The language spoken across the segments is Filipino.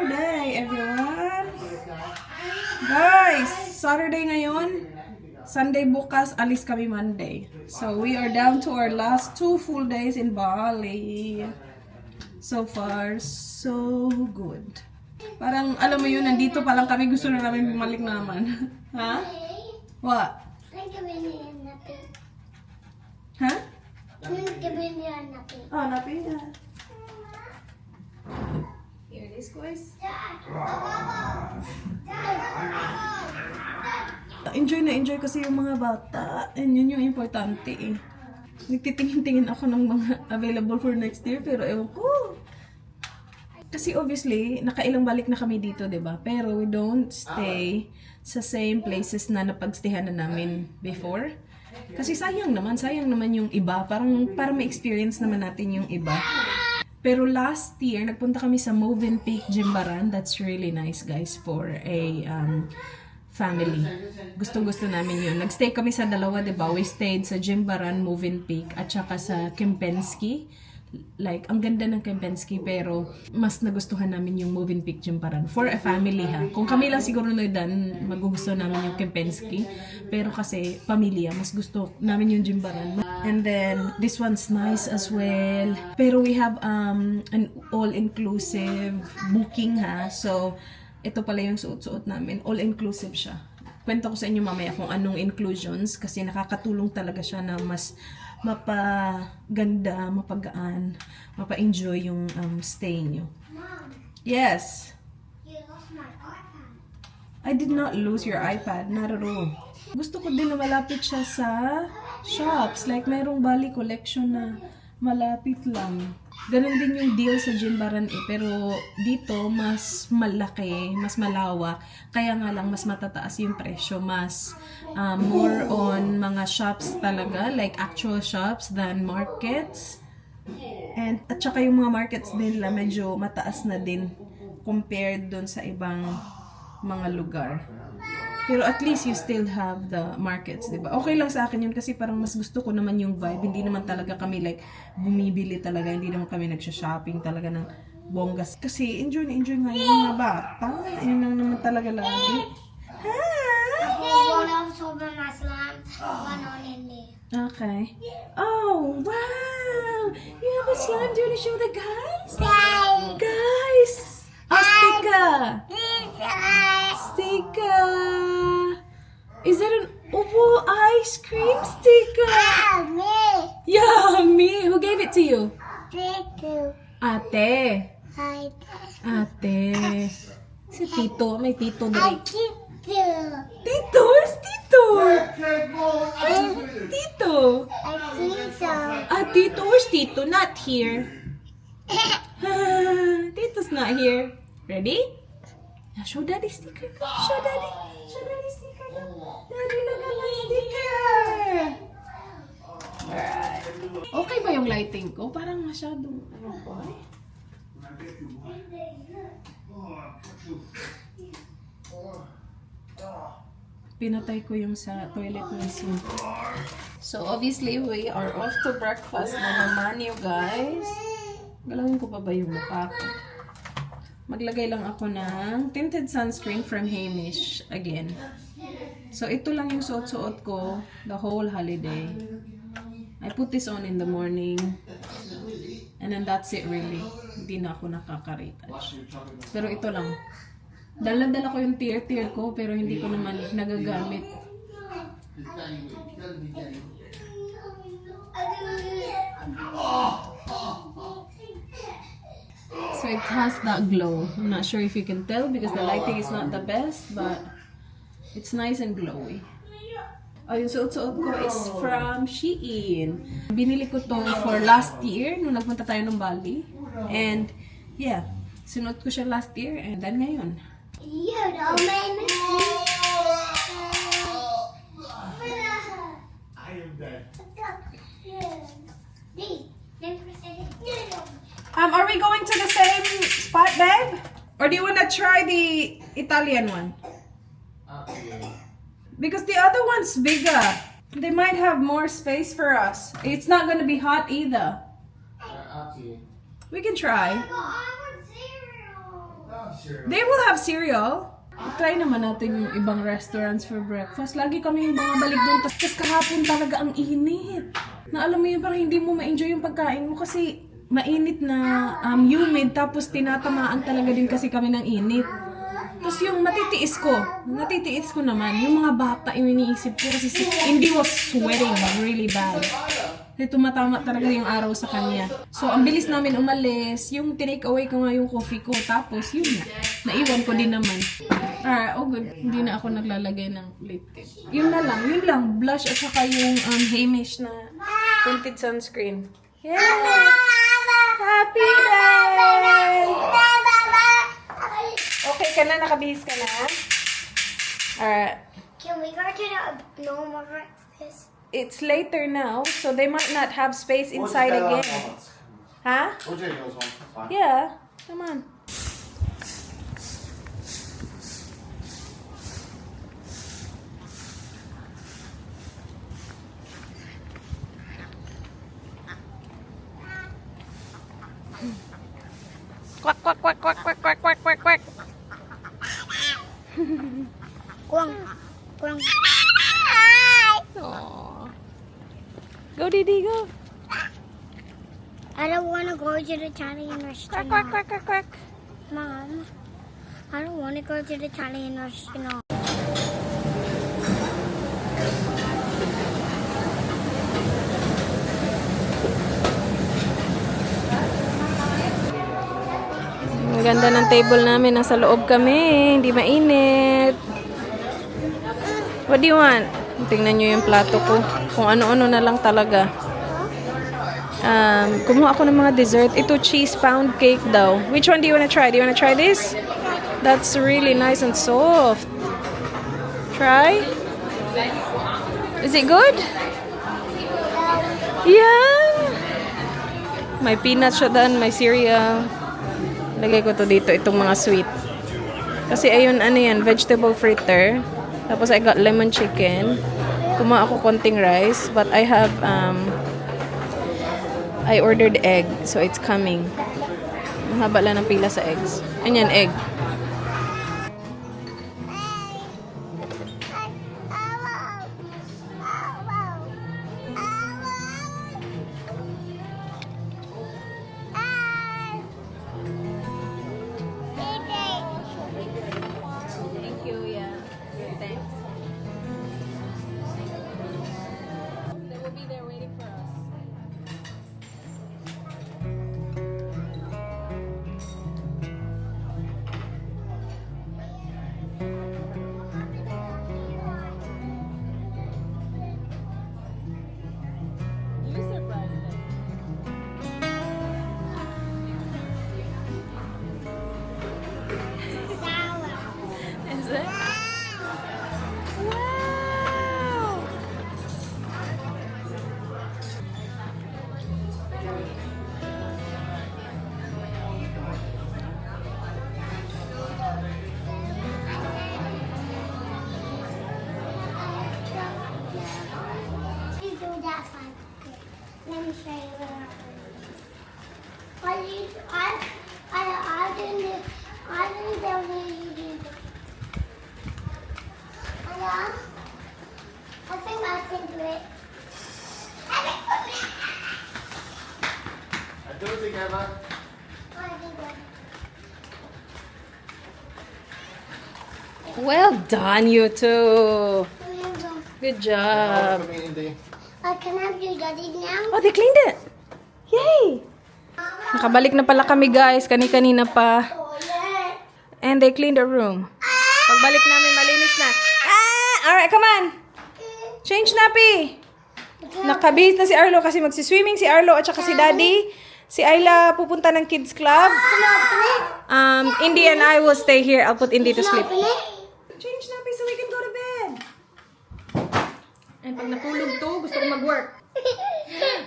Saturday, everyone! Guys, Saturday ngayon. Sunday bukas, alis kami Monday. So, we are down to our last 2 full days in Bali. So far, so good. Parang, alam mo yun, nandito pa lang kami, gusto na namin bumalik naman. Ha? What? Ha? Oh, napi na. Here it is, guys. Enjoy na enjoy kasi yung mga bata. And yun yung importante eh. Nagtitingin-tingin ako ng mga available for next year, pero ewan ko. Kasi obviously, nakailang balik na kami dito, 'di ba? Pero we don't stay sa same places na napagstayhan na namin before. Kasi sayang naman yung iba. Parang para ma-experience naman natin yung iba. Pero last year, nagpunta kami sa Movenpick Jimbaran. That's really nice, guys, for a family. Gustong-gusto namin yun. Nagstay kami sa dalawa, diba? We stayed sa Jimbaran, Movenpick, at saka sa Kempinski. Like, ang ganda ng Kempinski, pero mas nagustuhan namin yung Movenpick Jimbaran. For a family, ha? Kung kami lang siguro na dan, magugusto namin yung Kempinski. Pero kasi, pamilya, mas gusto namin yung Jimbaran. And then, this one's nice as well. Pero we have an all-inclusive booking, ha? So, ito pala yung suot-suot namin. All-inclusive siya. Kwento ko sa inyo mamaya kung anong inclusions kasi nakakatulong talaga siya na mas mapaganda, mapagaan, mapa-enjoy yung stay nyo. Yes? You lost my iPad. I did not lose your iPad. Not at all. Gusto ko din na malapit siya sa shops. Like, mayroong Bali collection na malapit lang. Ganon din yung deal sa Jimbaran eh. Pero dito, mas malaki, mas malawak. Kaya nga lang, mas matataas yung presyo. Mas more on mga shops talaga. Like actual shops than markets. And, at saka yung mga markets din la medyo mataas na din compared dun sa ibang mga lugar. Pero at least you still have the markets, diba? Okay lang sa akin yun kasi parang mas gusto ko naman yung vibe. Hindi naman talaga kami like bumibili talaga. Hindi naman kami nagsha-shopping talaga ng bonggas. Kasi enjoy na enjoy nga yung mga bata. Yun lang naman talaga lagi. One of sober my slime, one on in there. Okay. Oh, wow! You have a slime. Do you want to show the guys? Guys! Oh, Stika! Stika! Is that an Ubo ice cream, Stika? Yummy! Who gave it to you? Ate. Ate. Si Tito. May Tito dali. Tito? Where's Tito? Tito. Tito. Where's Tito? Not here. Tito's not here. Ready? Now show Daddy sticker. Show Daddy. Show Daddy sticker. Daddy, look at my sticker. Alright. Okay ba yung lighting ko? Parang masyadong ano ba? Pinatay ko yung sa toilet machine. So obviously we are off to breakfast na naman you guys. Galawin ko pa ba yung mukha ko? Maglagay lang ako ng tinted sunscreen from Hamish again. So ito lang yung suot-suot ko the whole holiday. I put this on in the morning. And then that's it really. Hindi na ako nakaka-retouch. Pero ito lang. Dala-dala ko yung tear ko pero hindi ko naman nagagamit. So it has that glow. I'm not sure if you can tell because the lighting is not the best, but it's nice and glowy. Oh, yung suot-suot ko is from Shein. Binili ko to for last year nung nagpunta tayo ng Bali. And yeah, sinuot ko siya last year and then ngayon. You don't make me. I am dead. Are we going to the same spot, babe? Or do you want to try the Italian one? Because the other one's bigger. They might have more space for us. It's not going to be hot either. We can try. I want cereal. They will have cereal. Try naman natin yung ibang restaurants for breakfast. Lagi kami yung bumabalik doon. Tapos kahapon talaga ang init. Na alam mo yun, parang hindi mo ma-enjoy yung pagkain mo kasi mainit na humid. Tapos tinatamaan talaga din kasi kami ng init. Tapos yung natitiis ko naman. Yung mga bata yung iniisip ko kasi si Indy was sweating really bad. Kasi tumatama talaga yung araw sa kanya. So, ang bilis namin umalis. Yung tinake away ko nga yung coffee ko. Tapos, yun na. Naiwan ko din naman. Oh good. Hindi na ako naglalagay ng lip tint. Yun lang. Blush at saka yung Hamish na tinted sunscreen. Yeah! Happy day! Okay ka na? Nakabihis ka na? Alright. Can we go to the normal breakfast? It's later now, so they might not have space inside again. Huh? OJ goes home. That's fine. Yeah, come on. Quack, quack, quack, quack, quack, quack, quack, quack, quack. Quang. Quang. Aww. Go, Didi, go. I don't want to go to the Italian Quack, restaurant. quack, quack, quack, quack. Mom, I don't want to go to the Italian restaurant. Ang ganda ng table namin. Nasa loob kami. Hindi mainit. What do you want? Tingnan nyo yung plato ko. Kung ano-ano na lang talaga. Kumuha ako ng mga dessert. Ito cheese pound cake daw. Which one do you want to try? Do you want to try this? That's really nice and soft. Try? Is it good? Yeah! May peanuts siya doon. May cereal. Lagay ko to dito. Itong mga sweet. Kasi ayun, ano yan, vegetable fritter. Tapos I got lemon chicken. Kumuha ako konting rice. But I have, I ordered egg. So it's coming. Ang haba lang ng pila sa eggs. Ayan, egg. Thank you, yeah. Thanks. They will be there waiting for us. You surprised them. Is it? Wow! You do that fine. Let me show you what I didn't tell you do. I think I can do it. I do it together. I can do it. Well done, you two. Here you go. Good job. For me, Indy. Can I do daddy now? Oh, they cleaned it. Yay! Nakabalik na pala kami, guys. Kani-kanina pa. Oh, yeah. And they cleaned the room. Pagbalik namin, malinis na. Alright, come on. Change nappy. Nakabihis na si Arlo kasi magsiswimming si Arlo at saka si Daddy. Si Ayla pupunta ng kids club. Indy and I will stay here. I'll put Indy to sleep. Change nappy so we can go to bed. And pag natulog to, gusto ko mag-work.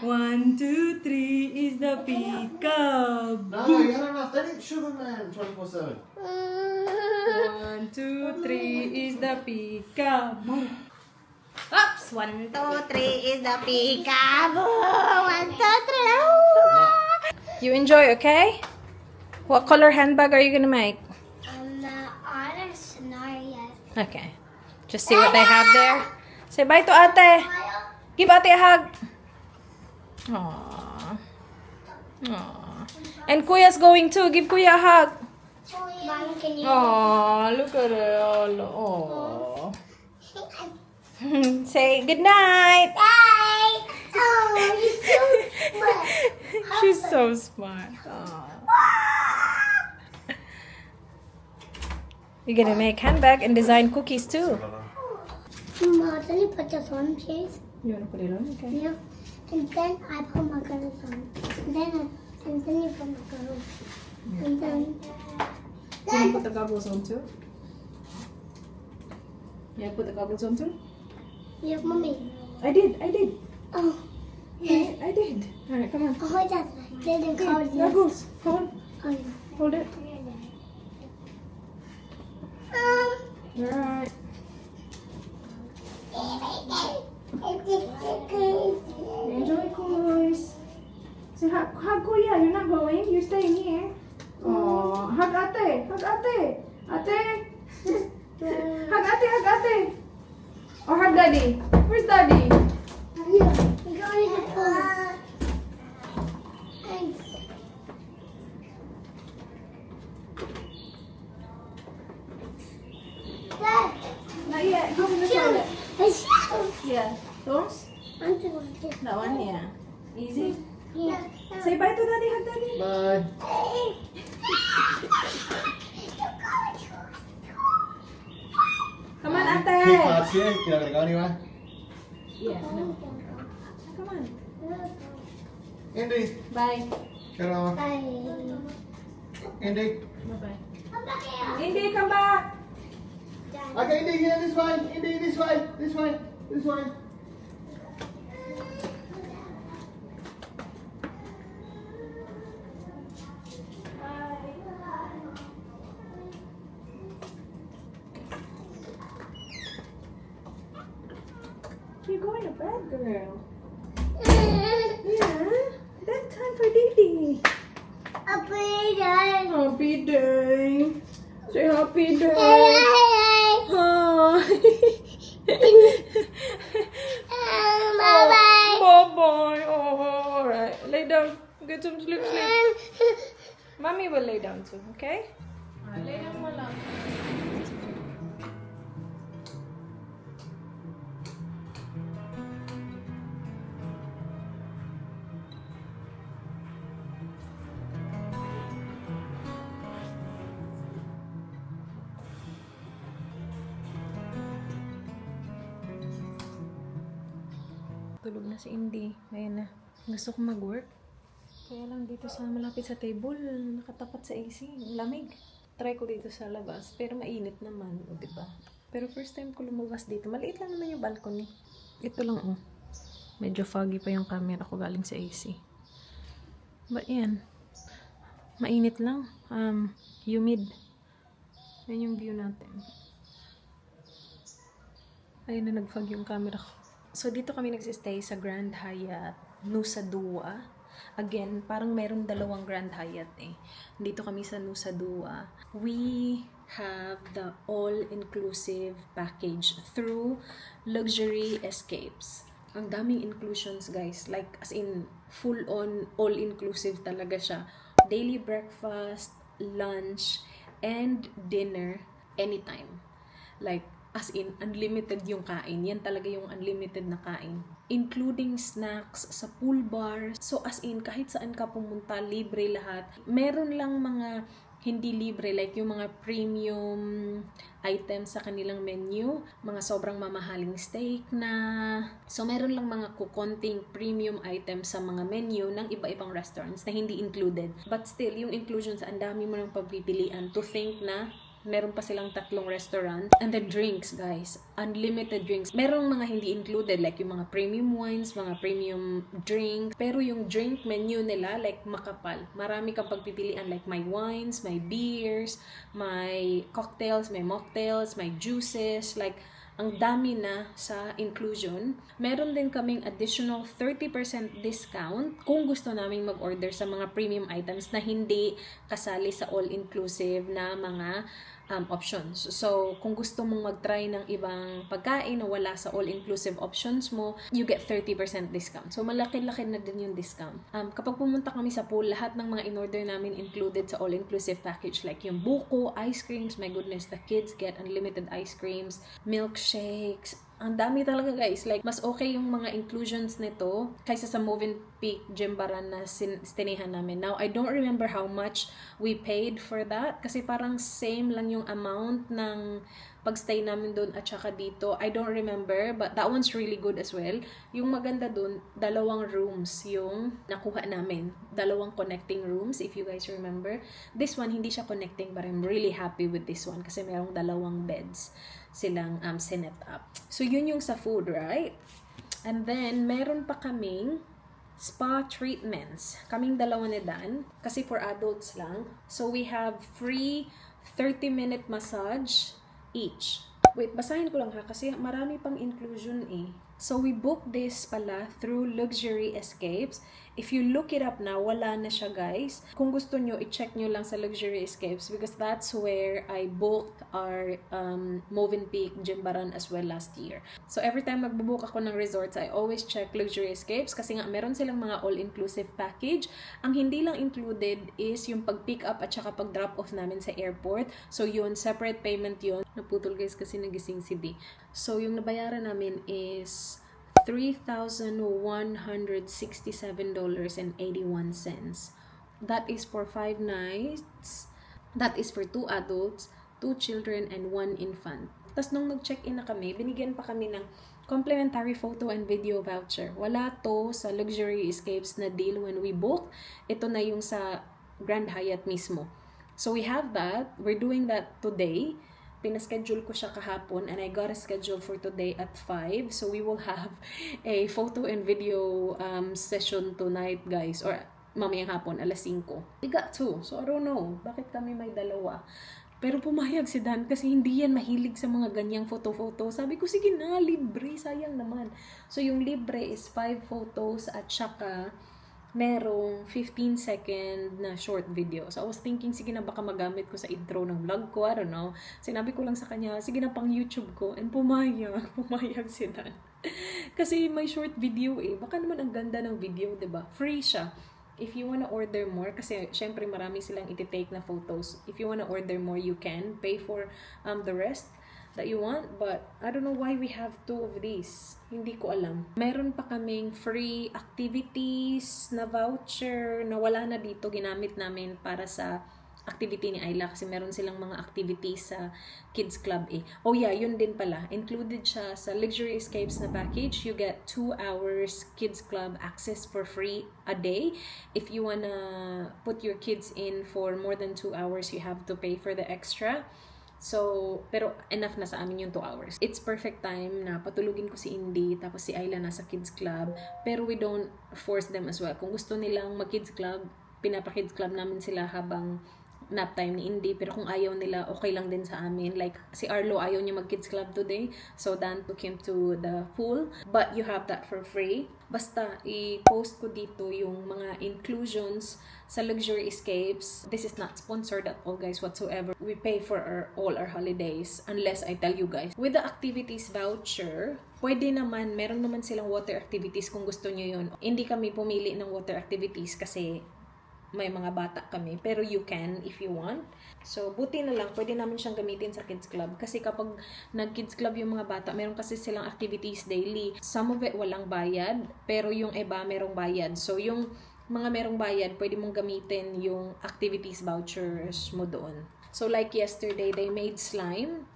1, 2, 3 is the peacock. No, you had enough. They eat sugar man 24/7. 1, 2, 3 is the peacock. Oops, 1, 2, 3 is the peekaboo. 1, 2, 3. You enjoy, okay? What color handbag are you gonna make? Okay. Just see what they have there. Say bye to ate. Give ate a hug. Aww. Aww. And Kuya's going too. Give Kuya a hug. Mommy, can you? Aww, look at it. Aww. Say good night. Bye. Oh, you're so smart. She's so smart. Aww. You're gonna make handbag and design cookies too. Mom, can you put this on, please? You wanna put it on? Okay. Yeah. And then I put my colors on. And then you put my colors. And then. Can you put the goggles on too? Yeah, put the goggles on too? Yeah, mommy. I did. Oh. I did. Alright, come on. Oh, that's didn't call you. Goggles. Hold. Oh, yeah. Hold it. Alright. Enjoy, Kuys. Say hug Kuya. You're not going. You're staying here. Oh, hug ate. Hug ate. Ate. Hug ate. Or hug daddy. Where's daddy? Yeah, we're going to pull. Dad, Not yet. He's in the toilet. shoot. Yeah. Those? I'm doing this. That one, yeah. Easy. Yeah. Say bye to daddy. Hug daddy. Bye. Come on, Key ate. cards here. You're not gonna go anywhere. Yeah. No. Come on. Indy, Bye. get on. Bye. Indy. Bye-bye. Indy, come back. Okay, Indy, here, this way. Indy, this way. This way. This way. You're going to bed, girl. Yeah. Bedtime for Didi. Happy day. Say happy day. Hi. Bye-bye. Bye-bye. Oh, all right. Lay down. Get some sleep. Mommy will lay down too, okay? Lay down mo lang. Tulog na si Indy. Ayan na. Gusto ko mag-work. Kaya lang dito sa malapit sa table, nakatapat sa AC. Ang lamig. Try ko dito sa labas, pero mainit naman, o diba? Pero first time ko lumabas dito. Maliit lang naman yung balcony. Ito lang, oh. Medyo foggy pa yung camera ko galing sa AC. But yan. Mainit lang. Humid. Yan yung view natin. Ayun na, nag-fog yung camera ko. So, dito kami nagsistay sa Grand Hyatt Nusa Dua. Again, parang meron dalawang Grand Hyatt eh. Dito kami sa Nusa Dua. We have the all-inclusive package through Luxury Escapes. Ang daming inclusions, guys. Like, as in, full-on, all-inclusive talaga siya. Daily breakfast, lunch, and dinner anytime. Like, as in, unlimited yung kain. Yan talaga yung unlimited na kain. Including snacks sa pool bar. So, as in, kahit saan ka pumunta, libre lahat. Meron lang mga hindi libre, like yung mga premium items sa kanilang menu. Mga sobrang mamahaling steak na. So, meron lang mga kukonting premium items sa mga menu ng iba-ibang restaurants na hindi included. But still, yung inclusions, ang dami mo ng pagpipilian to think na meron pa silang 3 restaurant. And then drinks, guys. Unlimited drinks. Merong mga hindi included, like yung mga premium wines, mga premium drinks. Pero yung drink menu nila, like makapal. Marami kang pagpipilian, like may wines, may beers, may cocktails, may mocktails, may juices, like ang dami na sa inclusion. Meron din kaming additional 30% discount kung gusto naming mag-order sa mga premium items na hindi kasali sa all-inclusive na mga options. So, kung gusto mong mag-try ng ibang pagkain na wala sa all-inclusive options mo, you get 30% discount. So, malaki-laki na din yung discount. Kapag pumunta kami sa pool, lahat ng mga in-order namin included sa all-inclusive package, like yung buko, ice creams, my goodness, the kids get unlimited ice creams, milkshakes. Ang dami talaga, guys. Like, mas okay yung mga inclusions nito kaysa sa Movenpick Jimbaran na stinihan namin. Now, I don't remember how much we paid for that kasi parang same lang yung amount ng pagstay namin doon at saka dito. I don't remember, but that one's really good as well. Yung maganda doon, 2 rooms yung nakuha namin. 2 connecting rooms, if you guys remember. This one, hindi siya connecting, but I'm really happy with this one kasi merong 2 beds silang sinet up. So, yun yung sa food, right? And then, meron pa kaming spa treatments. Kaming 2 ni Dan, kasi for adults lang. So, we have free 30-minute massage each. Wait, basahin ko lang ha, kasi marami pang inclusion eh. So, we booked this pala through Luxury Escapes. If you look it up now, wala na siya, guys. Kung gusto nyo, i-check nyo lang sa Luxury Escapes because that's where I booked our Movenpick Jimbaran as well last year. So, every time magbubook ako ng resorts, I always check Luxury Escapes kasi nga meron silang mga all-inclusive package. Ang hindi lang included is yung pag-pick up at saka pag-drop off namin sa airport. So, yun, separate payment yun. Naputol, guys, kasi nagising si D. So, yung nabayaran namin is $3,167.81. That is for 5 nights. That is for 2 adults, 2 children, and 1 infant. Tapos nung nag-check-in na kami, binigyan pa kami ng complimentary photo and video voucher. Wala to sa Luxury Escapes na deal when we booked. Ito na yung sa Grand Hyatt mismo. So we have that. We're doing that today. Pinaschedule ko siya kahapon and I got a schedule for today at 5. So we will have a photo and video session tonight, guys. Or mamayang hapon, alas 5. We got 2. So I don't know. Bakit kami may 2? Pero pumayag si Dan kasi hindi yan mahilig sa mga ganyang photo-photo. Sabi ko, sige na, libre. Sayang naman. So yung libre is 5 photos at saka merong 15-second na short video. So, I was thinking, sige na, baka magamit ko sa intro ng vlog ko. I don't know. Sinabi ko lang sa kanya, sige na, pang YouTube ko. And pumayag. Pumayag si Dan. Kasi may short video eh. Baka naman ang ganda ng video, diba? Free siya. If you wanna order more, kasi syempre marami silang iti-take na photos. If you wanna order more, you can. Pay for the rest that you want, but I don't know why we have 2 of these. Hindi ko alam. Meron pa kaming free activities na voucher na wala na dito. Ginamit namin para sa activity ni Ayla kasi meron silang mga activities sa Kids Club eh. Oh yeah, yun din pala. Included siya sa Luxury Escapes na package. You get 2 hours Kids Club access for free a day. If you wanna put your kids in for more than 2 hours, you have to pay for the extra. So, pero enough na sa amin yung 2 hours. It's perfect time na patulugin ko si Indy, tapos si Ayla nasa kids club. Pero we don't force them as well. Kung gusto nilang mag-kids club, pinapa-kids club namin sila habang nap time ni Indy. Pero kung ayaw nila, okay lang din sa amin. Like, si Arlo ayaw niya mag-kids club today. So, Dan took him to the pool. But you have that for free. Basta, i-post ko dito yung mga inclusions sa Luxury Escapes. This is not sponsored at all, guys, whatsoever. We pay for all our holidays unless I tell you guys. With the activities voucher, pwede naman, meron naman silang water activities kung gusto nyo yun. Hindi kami pumili ng water activities kasi may mga bata kami. Pero you can if you want. So, buti na lang, pwede namin siyang gamitin sa kids club. Kasi kapag nag-kids club yung mga bata, meron kasi silang activities daily. Some of it walang bayad, pero yung iba merong bayad. So, yung mga merong bayad, pwede mong gamitin yung activities vouchers mo doon. So, like yesterday, they made slime.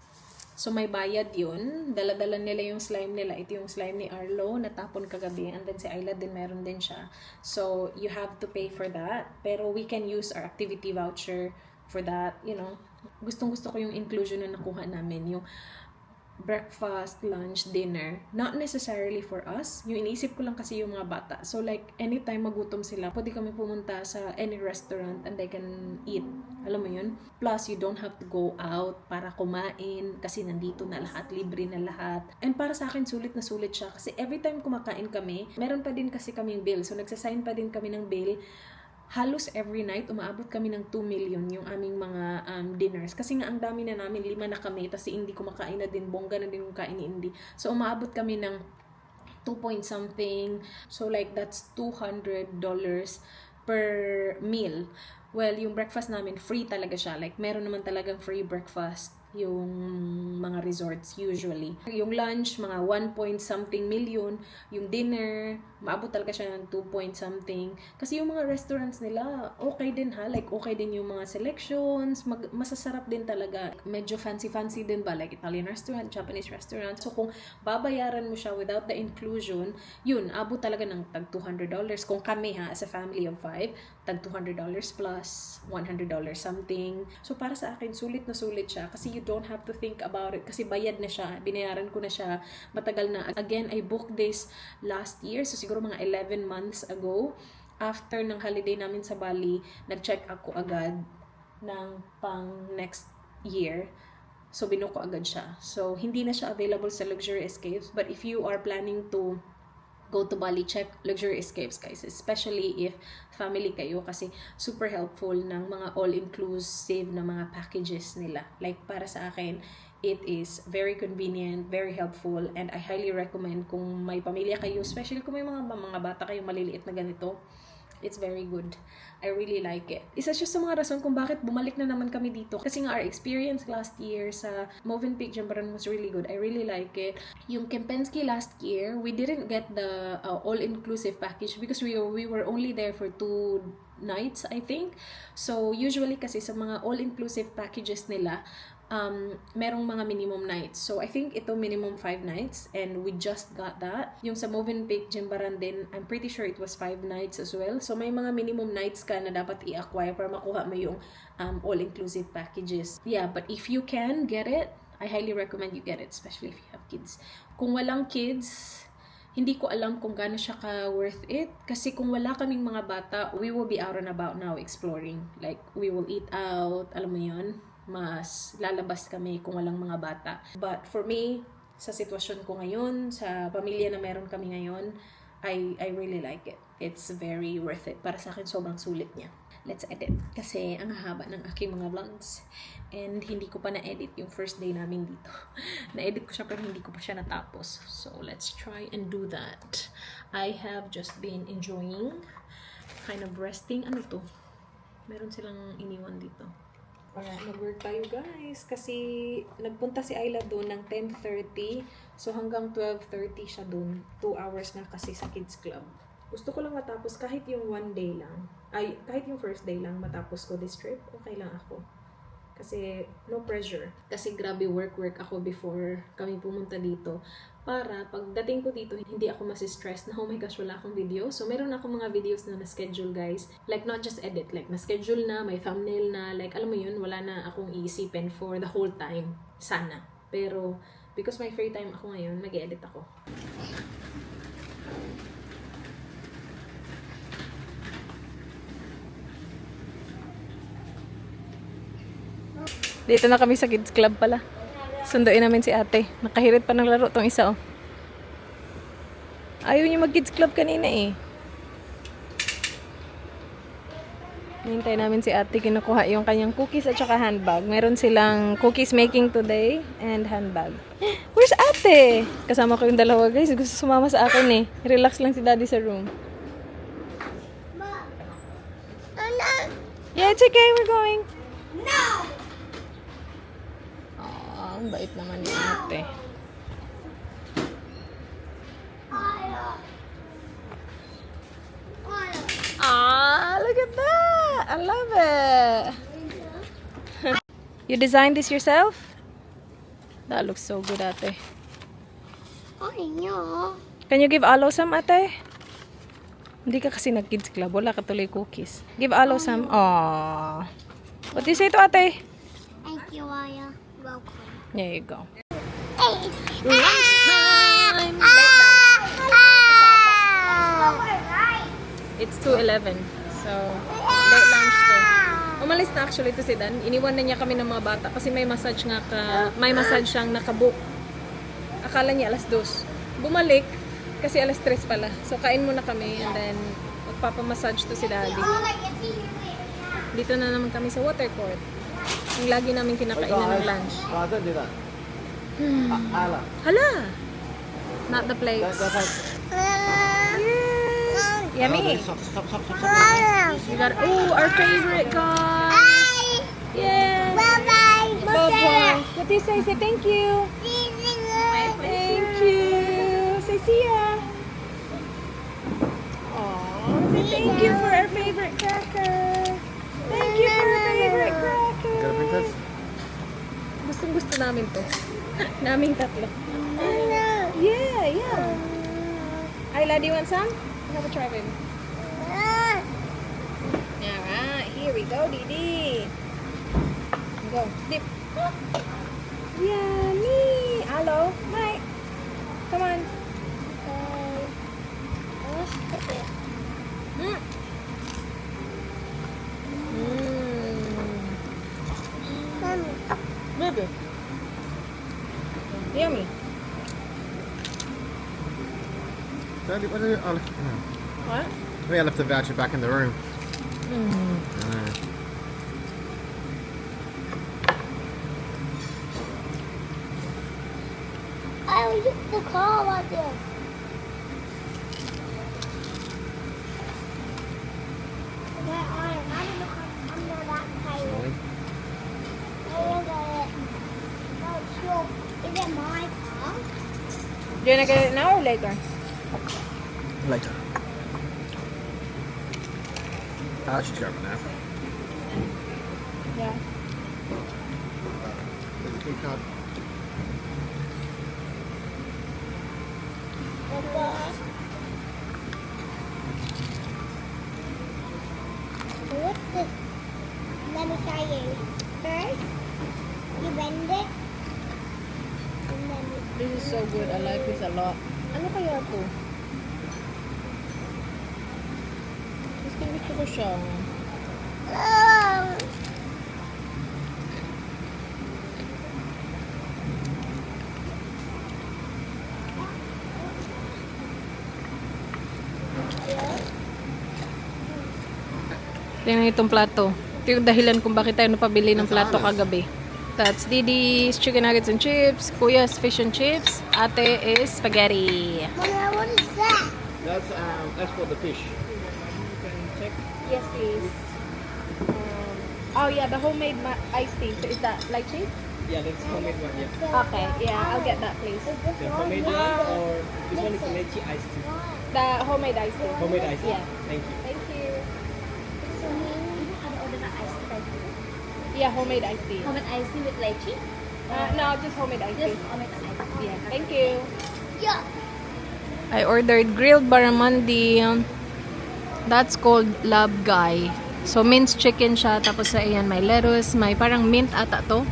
So, may bayad yun. Dala-dala nila yung slime nila. Ito yung slime ni Arlo, natapon kagabi. And then si Ayla din, meron din siya. So, you have to pay for that. Pero we can use our activity voucher for that, you know. Gustong-gusto ko yung inclusion na nakuha namin. Yung breakfast, lunch, dinner. Not necessarily for us. Yung iniisip ko lang kasi yung mga bata. So like, anytime magutom sila, pwede kami pumunta sa any restaurant and they can eat. Alam mo yun? Plus, you don't have to go out para kumain kasi nandito na lahat, libre na lahat. And para sa akin, sulit na sulit siya. Kasi every time kumakain kami, meron pa din kasi kaming bill. So nagsasign pa din kami ng bill halos every night, umaabot kami ng 2 million yung aming mga dinners. Kasi nga, ang dami na namin, 5 na kami, tapos si Indy kumakain na din, bongga na din kumakain ni Indy. So, umaabot kami ng 2 point something. So, like, that's $200 per meal. Well, yung breakfast namin, free talaga siya. Like, meron naman talagang free breakfast yung mga resorts usually. Yung lunch, mga 1 point something million. Yung dinner, maabot talaga siya ng 2 point something. Kasi yung mga restaurants nila, okay din ha. Like, okay din yung mga selections. Masasarap din talaga. Medyo fancy-fancy din ba? Like, Italian restaurant, Japanese restaurant. So, kung babayaran mo siya without the inclusion, yun, abot talaga ng tag $200. Kung kami ha, as a family of 5, tag $200 plus $100 something. So, para sa akin, sulit na sulit siya. Kasi you don't have to think about it. Kasi bayad na siya. Binayaran ko na siya. Matagal na. Again, I booked this last year. So, siguro mga 11 months ago. After ng holiday namin sa Bali, nag-check ako agad ng pang next year. So, binuko agad siya. So, hindi na siya available sa Luxury Escapes. But if you are planning to go to Bali, check Luxury Escapes, guys. Especially if family kayo, kasi super helpful ng mga all-inclusive na mga packages nila. Like, para sa akin, it is very convenient, very helpful, and I highly recommend kung may pamilya kayo, especially kung may mga bata kayong maliliit na ganito. It's very good. I really like it. Isa siya sa mga rason kung bakit bumalik na naman kami dito. Kasi nga our experience last year sa Movenpick Jambaran was really good. I really like it. Yung Kempinski last year, we didn't get the all-inclusive package because we were only there for 2 nights, I think. So, usually kasi sa mga all-inclusive packages nila, merong mga minimum nights. So, I think ito minimum 5 nights and we just got that. Yung sa Movenpick Jambaran din, I'm pretty sure it was 5 nights as well. So, may mga minimum nights ka na dapat i-acquire para makuha mo yung all-inclusive packages. Yeah, but if you can get it, I highly recommend you get it, especially if you have kids. Kung walang kids, hindi ko alam kung gaano siya ka-worth it. Kasi kung wala kaming mga bata, we will be out and about now exploring. Like, we will eat out, alam mo yun, mas lalabas kami kung walang mga bata. But for me, sa sitwasyon ko ngayon, sa pamilya na meron kami ngayon, I really like it. It's very worth it. Para sa akin, sobrang sulit niya. Let's edit. Kasi ang haba ng aking mga vlogs. And hindi ko pa na-edit yung first day namin dito. Na-edit ko siya pero hindi ko pa siya natapos. So, let's try and do that. I have just been enjoying kind of resting. Ano to? Meron silang iniwan dito. Alright, mag-work tayo guys. Kasi nagpunta si Ayla doon ng 10:30. So hanggang 12:30 siya doon. 2 hours na kasi sa kids club. Gusto ko lang matapos kahit yung 1 day lang. Ay, kahit yung first day lang matapos ko this trip. Okay lang ako. Kasi no pressure. Kasi grabe work ako before kami pumunta dito. Para pagdating ko dito, hindi ako masistress na, oh my gosh, wala akong video. So, meron akong mga videos na na-schedule, guys. Like, not just edit. Like, na-schedule na, may thumbnail na. Like, alam mo yun, wala na akong iisipin for the whole time. Sana. Pero, because may free time ako ngayon, nag-edit ako. Dito na kami sa kids club pala. Sunduin namin si ate. Nakahirit pa ng laro tong isa, oh. Ayaw niya mag-kids club kanina, eh. Hintay namin si ate. Kinukuha yung kanyang cookies at saka handbag. Meron silang cookies making today and handbag. Where's ate? Kasama ko yung dalawa, guys. Gusto sumama sa akin, eh. Relax lang si daddy sa room. Yeah, it's okay. We're going. No! Ang bait naman ni ate. Ah, look at that! I love it! You designed this yourself? That looks so good, ate. I know. Can you give Alo some, ate? Hindi ka kasi nag-kids club. Wala ka tuloy cookies. Give Alo some. Aww. What do you say to ate? Thank you, Aya. Welcome. There you go. Hey. Lunchtime! It's 2:11. So, late lunch to. Umalis na actually to si Dan. Iniwan na niya kami ng mga bata kasi may massage siyang nakabook. Akala niya alas 2. Bumalik kasi alas 3 pala. So, kain muna kami and then Magpapamassage to si Daddy. Dito na naman kami sa water court. Yung lagi namin kinakainan ng lunch. Don't do that. Ala. Hala! Not the plates. Yes! Yummy! Stop. We got, our favorite guy! Bye. Yes! Bye-bye. Bye-bye. What do you say? Say thank you. Thank you. Say see ya. Aww. Say thank you for our favorite cracker. Thank you for our favorite cracker. Got a princess? Gustong-gusto namin to. Naming tatlo. Yeah. Ayla, do you want some? Have a try, baby. Alright, here we go, Didi. Go, dip. Yummy. Hello, Mike. Come on. Mm. Baby. Yummy. Daddy, what did I left? What? I think I left the voucher back in the room. I will use the car like this. I'm not that tired. I look at it. No, sure. Is it my car? Do you want to get it now or later? Later. Ah, she's going now. Yeah. There's a key card. What's this? Let me try you. First, you bend it. And then you... This is so good. I like this a lot. Ano kaya to? Gusto ko siya. Tingnan itong plato. Ito yung dahilan kung bakit tayo napabili ng plato kagabi. That's Didi's chicken nuggets and chips. Kuya's fish and chips. Ate is spaghetti. Mama, what is that? That's for the fish. Check. Yes, please. Oh yeah, the homemade iced tea. So is that lychee? Yeah, that's homemade one, yeah. Okay, yeah, I'll get that please. The homemade one or this one is a lychee iced tea. The homemade iced tea. Homemade iced tea. Yeah. Thank you. Thank you. So you have ordered the iced tea. Yeah, homemade iced tea. Homemade iced tea with lychee. No, just homemade iced tea. Just homemade iced tea. Yeah, thank you. Yeah. I ordered grilled barramundi. That's called Love Guy. So, minced chicken siya. Tapos sa ayan, may lettuce. May parang mint ata to.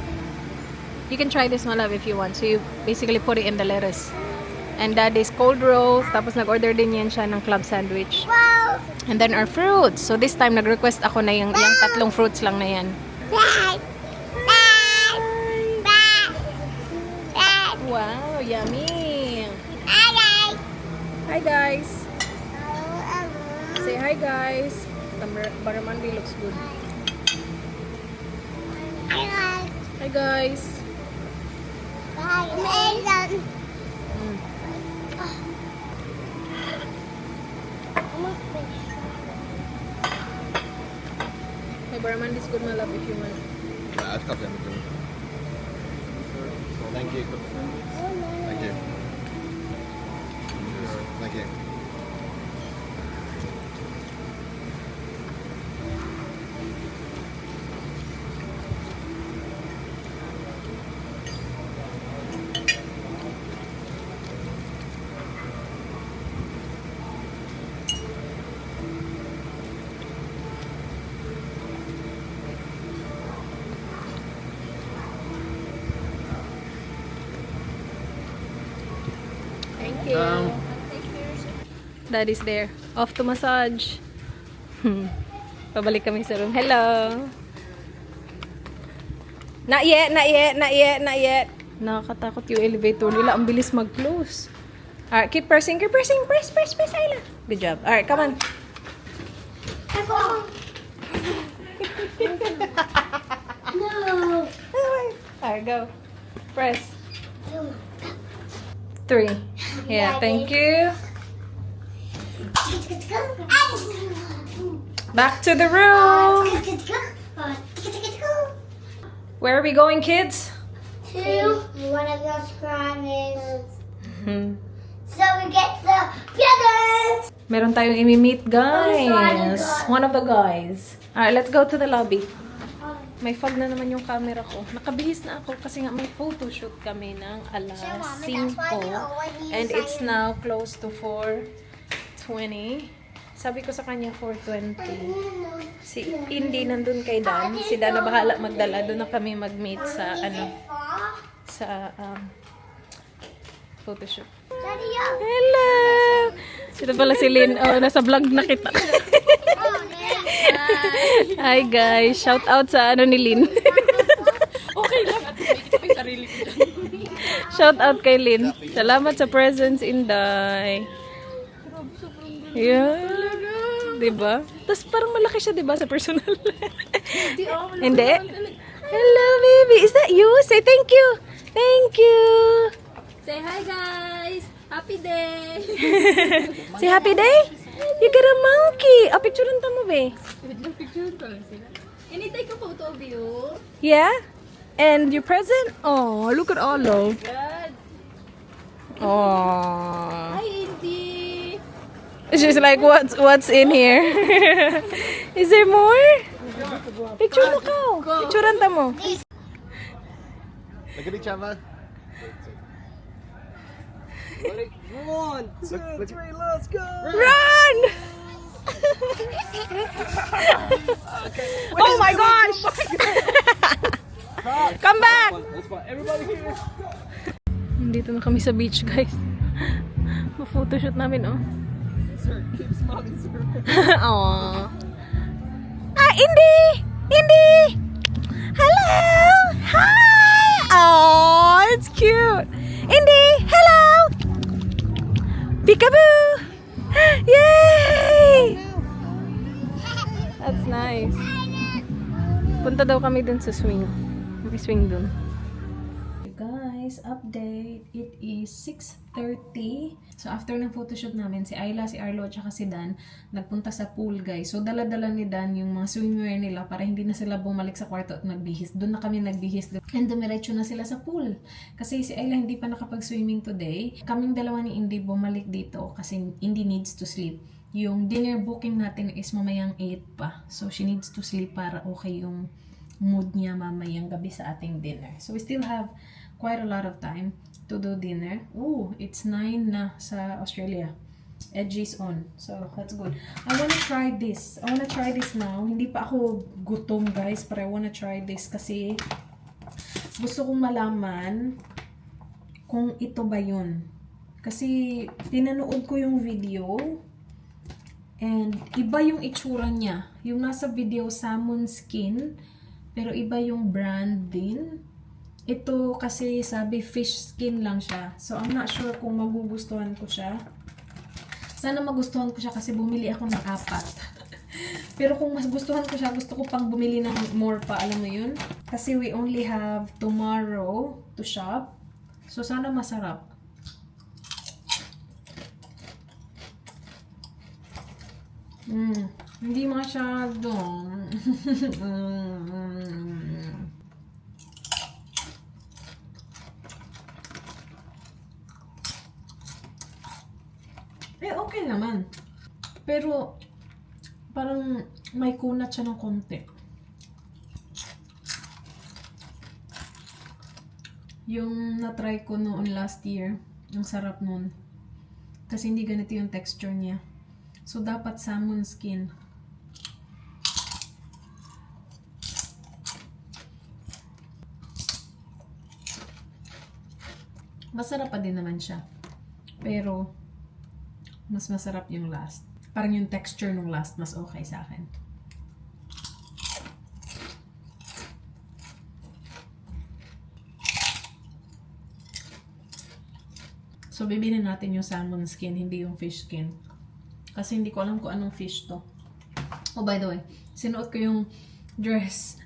You can try this, my love, if you want. So, you basically put it in the lettuce. And that is cold roast. Tapos, nag-order din yan siya ng club sandwich. Wow. And then our fruits. So, this time, nag-request ako na yung tatlong fruits lang na yan. Dad. Dad. Dad. Dad. Wow, yummy! Dad. Hi, guys! Say hi, guys! The barramundi looks good. Hi, guys! Amazing. Hey, barramundi is good, my love, if you want. Nah, it's got them to do. Thank you. Thank you. Thank you. Thank you. Daddy's there. Off to massage. Pabalik kami sa room. Hello! Not yet, not yet, not yet, not yet. Nakakatakot yung elevator nila. Ang bilis mag-close. Alright, keep pressing, keep pressing. Press, press, press, Ayla. Good job. Alright, come on. No. Alright, go. Press. 3. Yeah, thank you. Back to the room. Where are we going, kids? To one of those crying. Hmm. So we get the presents. Meron tayong imi-meet, guys. guys. One of the guys. Alright, let's go to the lobby. May fog na naman yung camera ko. Nakabihis na ako kasi nga may photoshoot kami ng alas 5. And it's now close to 4:20. Sabi ko sa kanya 4:20. Si Indy nandun kay Dan. Si Dan na bahala magdala. Doon na kami mag-meet sa photoshoot. Daddy, yo. Hello! Sino pala si Lynn? Oh, nasa vlog na kita. Hi guys! Shout out sa ano ni Lynn. Okay lang. At makikita ko yung sarili ko dyan. Shout out kay Lynn. Salamat sa presents, Inday. Yeah. Diba? Tapos parang malaki siya, diba, sa personal. Hindi? Hello, baby. Is that you? Say thank you. Thank you. Say hi, guys. Happy day. Say happy day. You got a monkey. Oh, picturean ta mo, be. Can I take a photo of you? Yeah? And your present? Oh, look at Olo. Good. Oh. Hi, Indy. She's like, what's in here? Is there more? Picture mo ka. Picturean ta mo. Look at each other. 1, 2, 3, let's go! Run! Oh my gosh! Come back! That's fine. Everybody here. Nandito na kami sa beach, guys. Ma-photoshoot namin, oh. Sir, keep smiling, sir. Aww. Ah, Indy! Indy! Hello! Hi! Oh, it's cute. Indy, hello! Peekaboo! Yay! That's nice. Punta daw kami dun sa swing. May swing dun. Guys, update. It is 6:30. So, after ng photoshoot namin, si Ayla, si Arlo, at saka si Dan, nagpunta sa pool, guys. So, dala-dala ni Dan yung mga swimwear nila para hindi na sila bumalik sa kwarto at magbihis. Doon na kami nagbihis. And dumiretso na sila sa pool. Kasi si Ayla hindi pa nakapag-swimming today. Kaming dalawa ni Indy bumalik dito kasi Indy needs to sleep. Yung dinner booking natin is mamayang 8 pa. So, she needs to sleep para okay yung mood niya mamayang gabi sa ating dinner. So, we still have quite a lot of time to do dinner. Ooh, it's 9 na sa Australia. Edgy's on. So, that's good. I wanna try this. I wanna try this now. Hindi pa ako gutom, guys, but I wanna try this kasi gusto kong malaman kung ito ba yun. Kasi pinanood ko yung video and iba yung itsura niya. Yung nasa video, salmon skin, pero iba yung brand din. Ito kasi sabi fish skin lang siya. So, I'm not sure kung magugustuhan ko siya. Sana magustuhan ko siya kasi bumili ako ng 4. Pero kung mas gustuhan ko siya, gusto ko pang bumili ng more pa. Alam mo yun? Kasi we only have tomorrow to shop. So, sana masarap. Hindi masyado. Okay naman. Pero, parang may kunat siya ng konti. Yung na-try ko noon last year, ang sarap nun. Kasi hindi ganito yung texture niya. So, dapat salmon skin. Masarap pa din naman siya. Pero, mas masarap yung last. Parang yung texture nung last, mas okay sa akin. So, bibinin natin yung salmon skin, hindi yung fish skin. Kasi hindi ko alam kung anong fish to. Oh, by the way, sinuot ko yung dress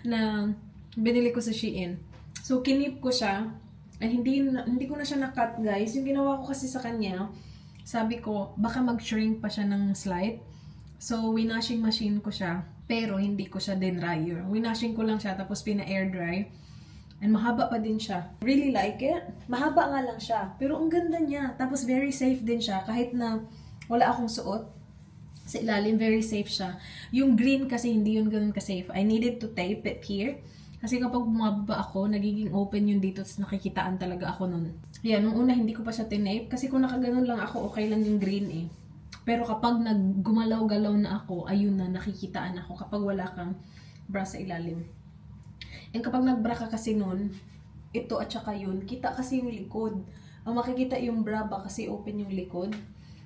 na binili ko sa Shein. So, kinip ko siya. And hindi ko na siya na-cut, guys. Yung ginawa ko kasi sa kanya, sabi ko, baka mag-shrink pa siya ng slight. So, winashing machine ko siya. Pero, hindi ko siya din-dryer. Winashing ko lang siya, tapos pina-air dry. And mahaba pa din siya. Really like it. Mahaba nga lang siya. Pero, ang ganda niya. Tapos, very safe din siya. Kahit na wala akong suot sa ilalim, very safe siya. Yung green kasi hindi yun ganun ka-safe. I needed to tape it here. Kasi kapag bumababa ako, nagiging open yun dito, tapos nakikitaan talaga ako nun. Yan, nung una hindi ko pa siya tinape, kasi kung nakaganon lang ako, okay lang yung green eh. Pero kapag naggumalaw-galaw na ako, ayun na, nakikitaan ako kapag wala kang bra sa ilalim. And kapag nagbra ka kasi nun, ito at saka yun, kita kasi yung likod. Ang makikita yung bra ba kasi open yung likod.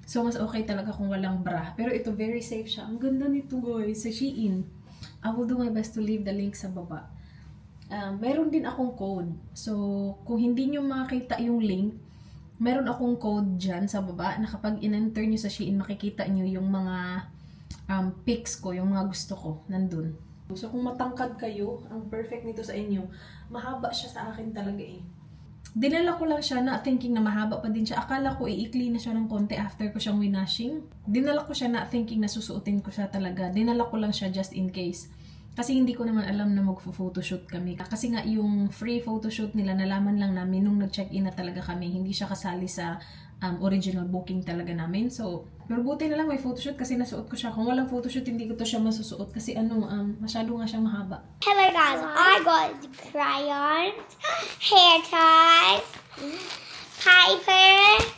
So, mas okay talaga kung walang bra. Pero ito, very safe siya. Ang ganda nito, guys. Sa Shein. I will do my best to leave the link sa baba. Meron din akong code. So, kung hindi nyo makita yung link, meron akong code dyan sa baba na kapag in-enter nyo sa Shein, makikita nyo yung mga pics ko, yung mga gusto ko. Nandun. So, kung matangkad kayo, ang perfect nito sa inyo, mahaba siya sa akin talaga eh. Dinala ko lang siya na thinking na mahaba pa din siya. Akala ko iikli na siya ng konti after ko siyang winashing. Dinala ko siya na thinking na susuotin ko siya talaga. Dinala ko lang siya just in case. Kasi hindi ko naman alam na magpo-photoshoot kami. Kasi nga yung free photoshoot nila, nalaman lang namin nung nag-check-in na talaga kami. Hindi siya kasali sa original booking talaga namin. So, pero buti na lang may photoshoot kasi nasuot ko siya. Kung walang photoshoot, hindi ko to siya masusuot kasi masyado nga siyang mahaba. Hello guys, I got crayons, hair ties, paper,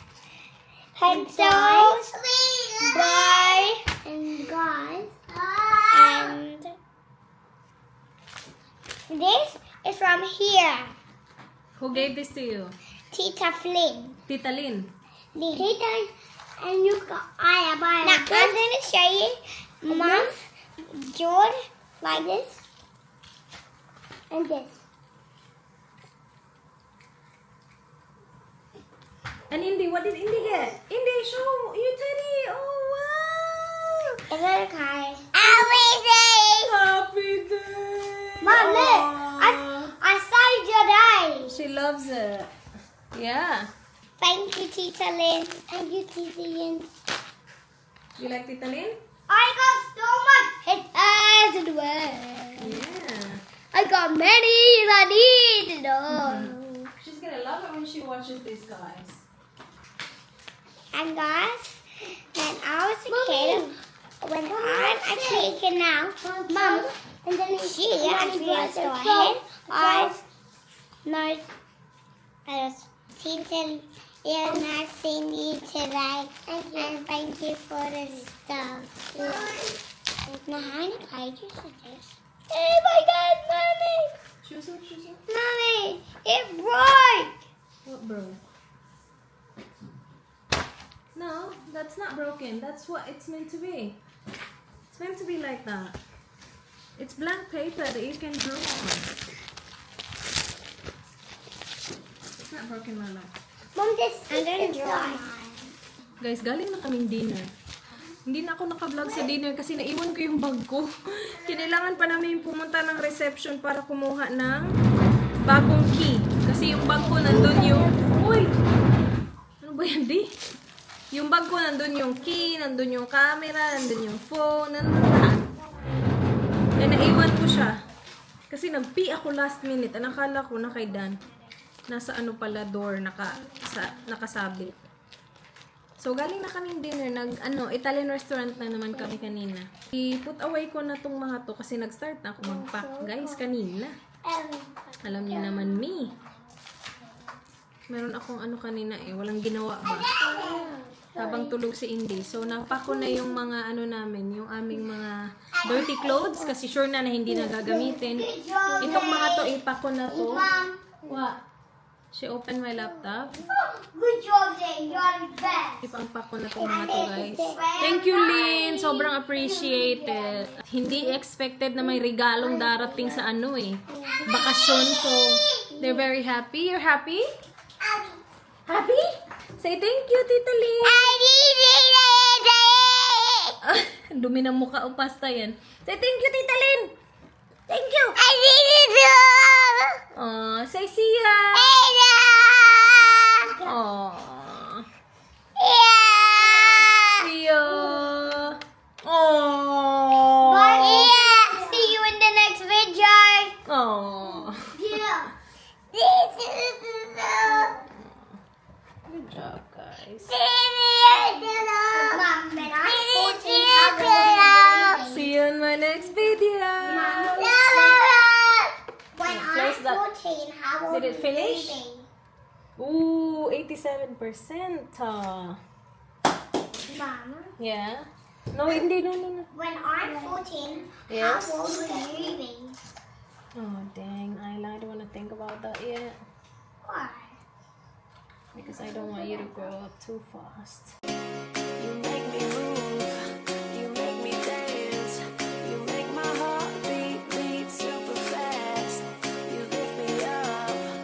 pencils, bow, and guys, and this is from here, Who gave this to you? Tita Flynn. Tita Lynn. Tita, and you got now I'm gonna show you Mom, George, like this, and this. And Indy, what did Indy get? Indy, show you teddy. Oh, wow. And then okay. Everything. Happy day. Mom, look. I saved your day. She loves it. Yeah. Thank you, Tita Lynn. Thank you, Tita Lynn. You like Tita Lynn? I got so much pictures in the world. Yeah. I got many I need to know. She's gonna love it when she watches this, guys. And guys, when I was a kid, when I'm actually a kid now, Mom, and then she actually has to head, eyes, nose, Tita Lynn has seen you today, and thank you for the stuff. Now, how many pages is this? Oh my God, Mommy! Shoes up, shoes up. Mommy, it broke! What broke? No, that's not broken. That's what it's meant to be. It's meant to be like that. It's blank paper that you can draw on. It's not broken, my love. Mom, this is dry. Guys, galing na kaming dinner. Hindi na ako naka-vlog sa dinner kasi naiwan ko yung bag ko. Kinailangan pa namin pumunta ng reception para kumuha ng bagong key. Kasi yung bag ko nandun yung... Uy! Ano ba yan, di? Yung bag ko nandun yung key, nandun yung camera, nandun yung phone, nandun lahat. Kaya naiwan ko siya. Kasi nag-pee ako last minute. Ang akala ko na kay Dan. Nasa ano pala door, nakasabit. So, galing na kaming dinner. Italian restaurant na naman kami kanina. I-put away ko na tong mga to kasi nag-start na ako mag-pack. Guys, kanina. Alam niyo naman me. Meron akong kanina walang ginawa ba? Habang tulog si Indy. So, napack ko na yung mga namin, yung aming mga dirty clothes kasi sure na hindi na gagamitin. Itong mga to, ipack ko na to. What? She opened my laptop. Good job, Jane. You're the best. Ipang-pack ko na itong mga to, guys. Thank you, Lynn. Sobrang appreciated. Hindi expected na may regalong darating sa bakasyon. So, they're very happy. You're happy? Happy? Say thank you, Tita Lynn. Dumi ng mukha o pasta yan. Say thank you, Tita Lynn! Thank you! I need it to. Aw, say see ya! Aw, Yeah. see ya! Aw! Yeah. See you in the next video. Aw. Yeah. Good job, guys. See you in my next video. When Close I'm that. 14, how old Did it will finish? you be? Ooh, 87%. Mama, Yeah. No, hindi, no. when I'm 14, Yes. how old will you be? Oh, dang, Ayla, I don't want to think about that yet. Why? Because I don't want you to grow up too fast. You